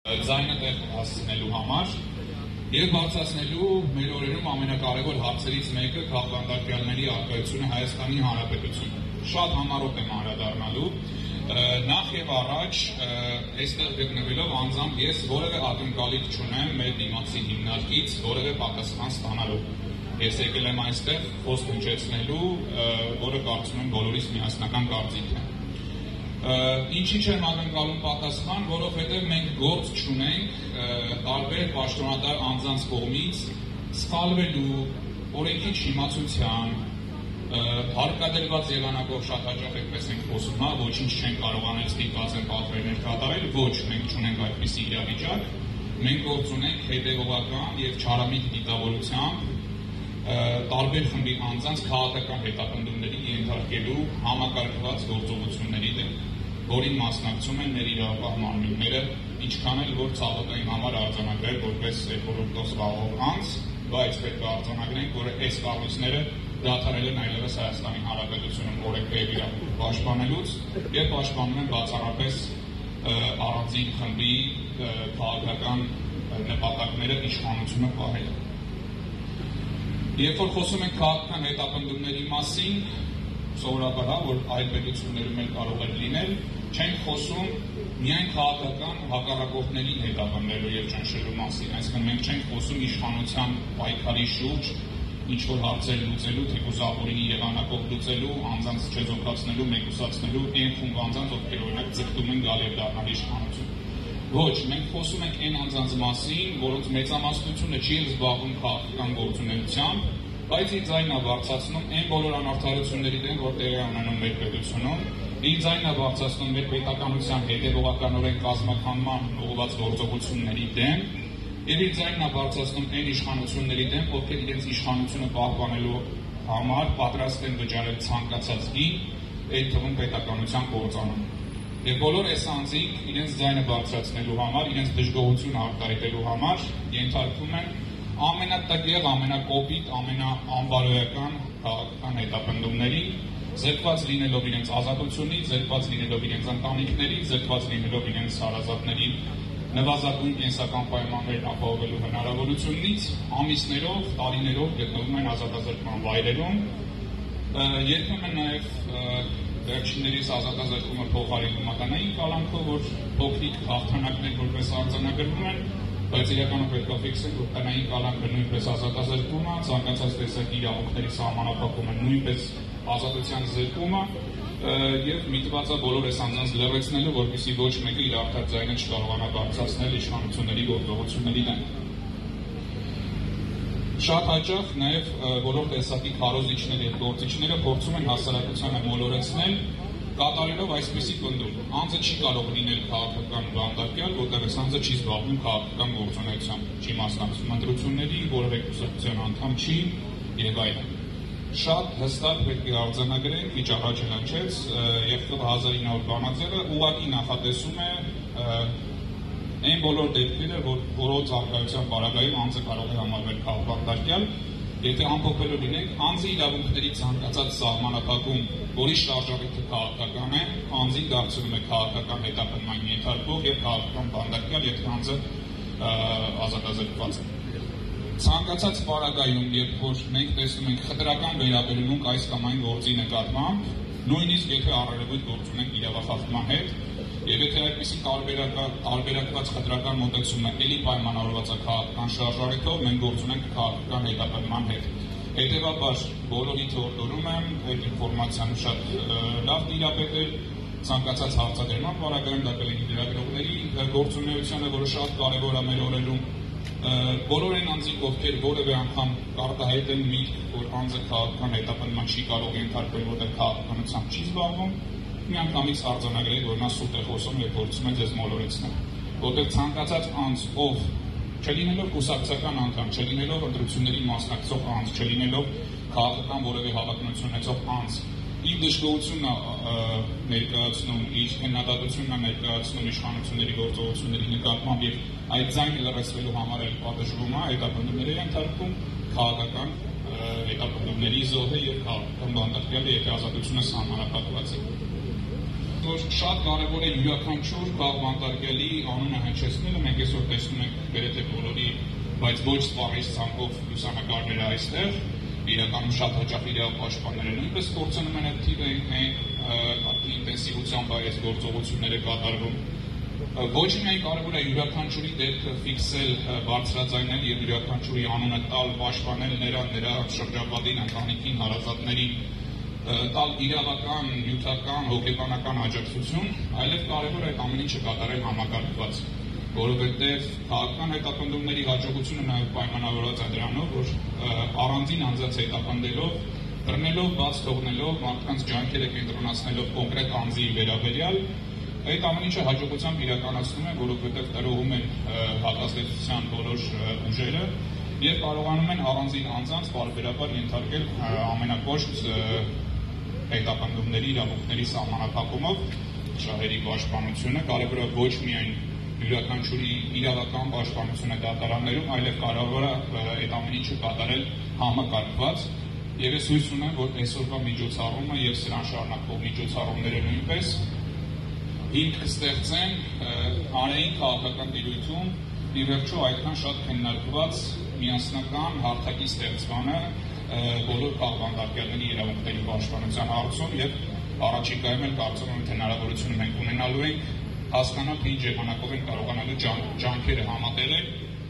Ձայնը տեղ հասցնելու համար եւ բարձրացնելու մեր օրերում ամենակարևոր հարցերից մեկը քաղաքականների արկայությունը Հայաստանի Հանրապետությունում։ Շատ համառոտ եմ անդրադառնալու նախ եւ առաջ այստեղ գտնվելով անձամբ ես որևէ ակնկալիք չունեմ մեր դիմացի հիմնարկից որևէ պատասխան ստանալու։ Ես եկել եմ այստեղ խոսք հնչեցնելու, որը կարծում եմ բոլորիս միասնական կարծիք է։ Ինչի չեմ ակնկալում պատասխան, որովհետև մենք գործ չունենք տարբեր պաշտոնատար անձանց կողմից սխալվելու, օրենքի չիմացության, հարկադրված եղանակով շատ հաճախ այդպես ենք խոսում, ոչինչ չեն կարող անել, ստիպված են պատվերներ կատարել, ոչ, մենք չունենք այդպիսի իրավիճակ, մենք գործ ունենք հետևողական եւ չարամիտ դիտավորությամբ տարբեր խմբի անձանց քաղաքական հետապնդումների ենթարկելու համակարգված գործողությունների դեմ, որին մասնակցում են մեր իրավապահ մարմինները, ինչքան էլ որ ցավոքային համար արձանագրել որպես էկոլոգիոս զբաղվող անձ, բայց պետք է արձանագրենք, որ այս կառույցները դադարել են այլևս Հայաստանի Հանրապետությունում օրենքների իրավունք պաշտպանելուց եւ պաշտպանում են բացառապես առանձին խմբի քաղաքական նպատակները իշխանությունը պահել։ Երբ որ խոսում ենք քաղաքական հետապնդումների մասին, սովորաբար որ այլ պետություններում էլ կարող է լինել, չենք խոսում միայն քաղաքական հակառակորդների հետապնդելու եւ ճնշելու մասին, այսինքն մենք չենք խոսում իշխանության պայքարի շուրջ ինչ-որ հարցեր լուծելու, թեկուզ ապօրինի եղանակով լուծելու, անձանց չեզոքացնելու, մեկուսացնելու այն խումբ անձանց, ովքեր օրինակ ձգտում են գալ եւ դառնալ իշխանություն։ Ոչ, մենք խոսում ենք այն անձանց մասին, որոնց մեծամասնությունը չի զբաղվում քաղաքական գործունեությամբ, բայց իր ձայնը բարձրացնում այն բոլոր անարդարությունների դեմ, որ տեղի ունենում մեր պետությունում, իր ձայնը բարձրացնում մեր պետականության հետևողականորեն կազմաքանդման ուղղված գործողությունների դեմ, եւ իր ձայնը բարձրացնում այն իշխանությունների դեմ, ովքեր իրենց իշխանությունը պահպանելու համար պատրաստ են վճարել ցանկացած գին, այդ թվում պետականության կործանում։ Եվ բոլոր այս անձիկ իրենց ձայնը բարձրացնելու համար, իրենց դժգոհությունը արտահայտելու համար ենթարկվում են ամենատգեղ, ամենակոպիտ, ամենաանբարոյական քաղաքական հետապնդումների, զրկված լինելով իրենց ազատությունից, զրկված լինելով իրենց ընտանիքների, զրկված լինելով իրենց հարազատների նվազագույն կենսական պայմաններն ապահովելու հնարավորությունից, ամիսներով, տարիներով գտնվում են ազատազրկման վայրերում, երբեմն նաև վերջիններիս ազատազրկումը փոխարինում ականային կալանքով, որ փոքրիկ հաղթանակներ որպես արձանագրվում են, բայց իրականում պետք է ֆիքսել, որ կանային կալանքը նույնպես ազատազրկում է, ցանկացած տեսակի իրավունքների սահմանափակումը նույնպես ազատության զրկում է եւ միտված է բոլոր այս անձանց լրացնելու, որպեսզի ոչ մեկը իր արդար ձայնը չկարողանա բարձրացնել իշխանությունների գործողությունների դեմ։ Շատ հաճախ նաև բոլոր տեսակի քարոզիչները եւ գործիչները փորձում են հասարակությանը մոլորեցնել, կատարելով այսպիսի պնդում. անձը չի կարող լինել քաղաքական բանդակյալ, որտեղ այս անձը չի զբաղվում քաղաքական գործունեությամբ, չի մասնակցում ընտրությունների, որևէ կուսակցության անդամ չի եւ այլն։ Շատ հստակ պետք է արձանագրենք, քիչ առաջ հնչեց, եւ 1900 բանաձևը ուղղակի նախատեսում է այն բոլոր դեպքերը, որոնց արկայության պարագայում անձը կարող է համարվել քաղաքապարտակյալ, եթե ամփոփելու լինենք, անձի իրավունքների ցանկացած սահմանափակում, որի շարժառիթը քաղաքական է, անձին դարձնում է քաղաքական հետապնդման ենթարկվող եւ քաղաքական բանդակյալ, եթե անձը ազատազրկված է։ Ցանկացած պարագայում, երբ որ մենք տեսնում ենք խտրական վերաբերմունք այս կամ այն գործի նկատմամբ, նույնիսկ եթե առերևույթ գործ ունենք իրավախախտման հետ, եւ եթե այդպիսի տարբերակված խտրական մոտեցումը էլի պայմանավորված է քաղաքական շարժառիթով, մենք գործ ունենք քաղաքական հետապնդման հետ։ Հետևաբար բոլորի թողնորում եմ այդ ինֆորմացիան շատ լավ դիրապետել, ցանկացած հարցադրման պարագայում դա կլինի լրագրողների գործունեությունը, որը շատ կարևոր է մեր օրերում։ Բոլոր այն անձիկ, ովքեր որևէ անգամ կարտահայտեն միտք, որ անձը քաղաքական հետապնդման չի կարող ենթարկվել, որտեղ քաղաքականությամբ չի զբաղվում, միանգամից արձանագրել, որ նա սուտ է խոսում եւ փորձում է ձեզ մոլորեցնել։ Որտեղ ցանկացած անձ, ով չլինելով կուսակցական անդամ, չլինելով ընտրությունների մասնակցող անձ, չլինելով քաղաքական որևէ հավակնություն ունեցող անձ, իր դժգոհությունն ներկայացնում, իր քննադատությունն է ներկայացնում իշխանությունների գործողությունների նկատմամբ եւ այդ ձայնը լրացվելու համար էլ պատժվում է, հետապնդումների ենթարկվում, քաղաքական հետապնդումների զոհ է եւ քաղաքական բանդակյալ է, եթե ազատությունը սահմանափակված է։ Որ շատ կարևոր է յուրաքանչյուր քաղաքապարտակյալի անունը հնչեցնելը, մենք տեսնում ենք գրեթե բոլորի, բայց ոչ սպառիչ ցանկով լուսանկարները այստեղ, իրականում շատ հաճախ իրավապաշտպանները նույնպես կորցնում են թիվը ինտենսիվությամբ այս գործողությունները կատարվում։ Ոչ միայն կարևոր է յուրաքանչյուրի դեպքը ֆիքսել, բարձրաձայնել եւ յուրաքանչյուրի անունը տալ, պաշտպանել նրա շրջապատին, ընտանիքին, հարազատներին, տալ իրավական, նյութական, հոգեբանական աջակցություն, այլև կարևոր է այդ ամեն ինչը կատարել համակարգված, որովհետեւ քաղաքական հետապնդումների հաջողությունը նաեւ պայմանավորված է դրանով, որ առանձին անձած հետապնդելով, բռնելով, բաց թողնելով, մարդկանց ջանքերը կենտրոնացնելով կոնկրետ անձի վերաբերյալ, այդ ամեն ինչը հաջողությամբ իրականացնում են, որովհետև տրոհում են հակազդեցության բոլոր ուժերը եւ կարողանում են առանձին անձանց բարբերաբար ենթարկել ամենակոշտ հետապնդումների, իրավունքների սահմանափակումով շահերի պաշտպանությունը, կարևոր է ոչ միայն յուրաքանչյուրի իրավական պաշտպանությունը դատարաններում, այլև կարևոր է այդ ամեն ինչը կատարել համակարգված եւ ես հույս ունեմ, որ այսօրվա միջոցառումը եւ սրան շարունակվող միջոցառումները նույնպես հիմք կստեղծեն հանրային քաղաքական տիրույթում ի վերջո այդքան շատ քննարկված միասնական հարթակի ստեղծմանը բոլոր քաղաքավարների իրավունքների պաշտպանության հարցում եւ առաջիկայում էլ կարծում եմ թե հնարավորություն մենք ունենալու ենք հասկանալ թե ինչ ժամանակով են կարողանալու ջանքերը համատեղել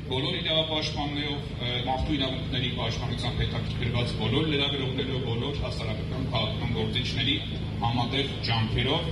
բոլոր իրավապաշտպաններով, մարդու իրավունքների պաշտպանությամբ հետաքրքրված բոլոր լրագրողներով, բոլոր հասարակական քաղաքական գործիչների համատեղ ջանքերով